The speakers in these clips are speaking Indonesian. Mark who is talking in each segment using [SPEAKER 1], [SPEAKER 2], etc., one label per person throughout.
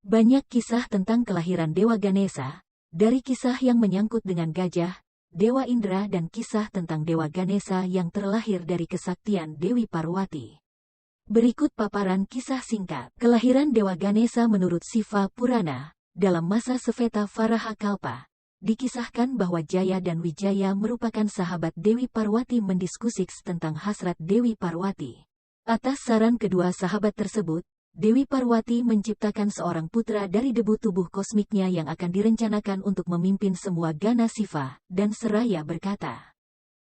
[SPEAKER 1] Banyak kisah tentang kelahiran Dewa Ganesha, dari kisah yang menyangkut dengan gajah, Dewa Indra dan kisah tentang Dewa Ganesha yang terlahir dari kesaktian Dewi Parwati. Berikut paparan kisah singkat. Kelahiran Dewa Ganesha menurut Siva Purana, dalam masa Sveta Varaha Kalpa. Dikisahkan bahwa Jaya dan Wijaya merupakan sahabat Dewi Parwati mendiskusiks tentang hasrat Dewi Parwati. Atas saran kedua sahabat tersebut, Dewi Parwati menciptakan seorang putra dari debu tubuh kosmiknya yang akan direncanakan untuk memimpin semua gana Siva, dan seraya berkata,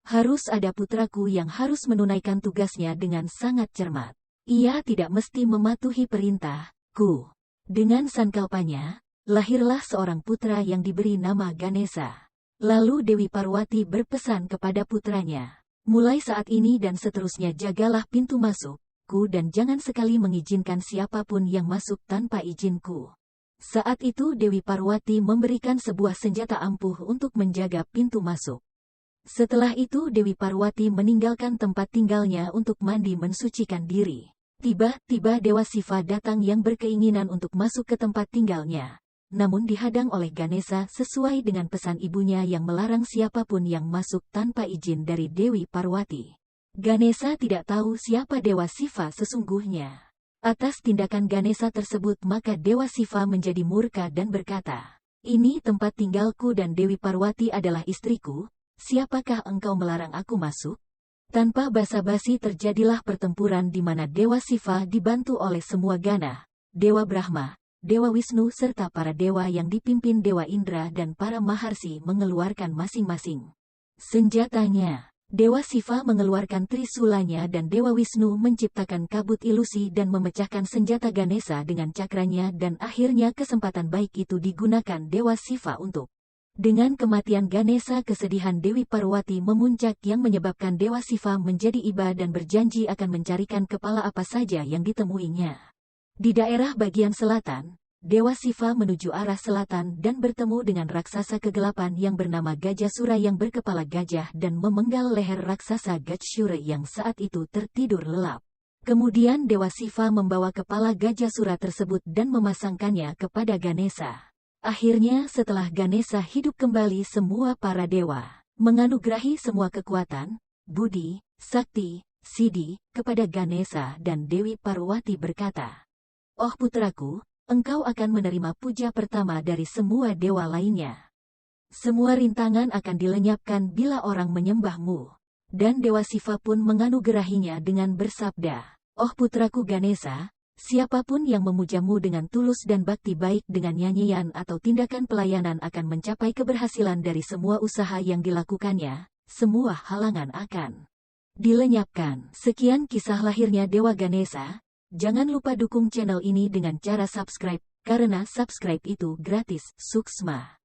[SPEAKER 1] "Harus ada putraku yang harus menunaikan tugasnya dengan sangat cermat. Ia tidak mesti mematuhi perintahku." Dengan sankalpanya, lahirlah seorang putra yang diberi nama Ganesha. Lalu Dewi Parwati berpesan kepada putranya, "Mulai saat ini dan seterusnya jagalah pintu masuk, dan jangan sekali mengizinkan siapapun yang masuk tanpa izinku." Saat itu Dewi Parwati memberikan sebuah senjata ampuh untuk menjaga pintu masuk. Setelah itu Dewi Parwati meninggalkan tempat tinggalnya untuk mandi mensucikan diri. Tiba-tiba Dewa Siva datang yang berkeinginan untuk masuk ke tempat tinggalnya. Namun dihadang oleh Ganesha sesuai dengan pesan ibunya yang melarang siapapun yang masuk tanpa izin dari Dewi Parwati. Ganesha tidak tahu siapa Dewa Siva sesungguhnya. Atas tindakan Ganesha tersebut maka Dewa Siva menjadi murka dan berkata, "Ini tempat tinggalku dan Dewi Parwati adalah istriku, siapakah engkau melarang aku masuk?" Tanpa basa-basi terjadilah pertempuran di mana Dewa Siva dibantu oleh semua gana, Dewa Brahma, Dewa Wisnu serta para dewa yang dipimpin Dewa Indra dan para maharsi mengeluarkan masing-masing senjatanya. Dewa Siva mengeluarkan trisulanya dan Dewa Wisnu menciptakan kabut ilusi dan memecahkan senjata Ganesha dengan cakranya dan akhirnya kesempatan baik itu digunakan Dewa Siva untuk. Dengan kematian Ganesha kesedihan Dewi Parwati memuncak yang menyebabkan Dewa Siva menjadi iba dan berjanji akan mencarikan kepala apa saja yang ditemuinya. Di daerah bagian selatan, Dewa Siva menuju arah selatan dan bertemu dengan raksasa kegelapan yang bernama Gajasura yang berkepala gajah dan memenggal leher raksasa Gajasura yang saat itu tertidur lelap. Kemudian Dewa Siva membawa kepala Gajasura tersebut dan memasangkannya kepada Ganesha. Akhirnya setelah Ganesha hidup kembali semua para dewa menganugerahi semua kekuatan, budi, sakti, siddhi kepada Ganesha dan Dewi Parwati berkata, "Oh putraku, engkau akan menerima puja pertama dari semua dewa lainnya. Semua rintangan akan dilenyapkan bila orang menyembahmu." Dan Dewa Siva pun menganugerahinya dengan bersabda, "Oh putraku Ganesha, siapapun yang memujamu dengan tulus dan bakti baik dengan nyanyian atau tindakan pelayanan akan mencapai keberhasilan dari semua usaha yang dilakukannya, semua halangan akan dilenyapkan." Sekian kisah lahirnya Dewa Ganesha. Jangan lupa dukung channel ini dengan cara subscribe, karena subscribe itu gratis. Suksma.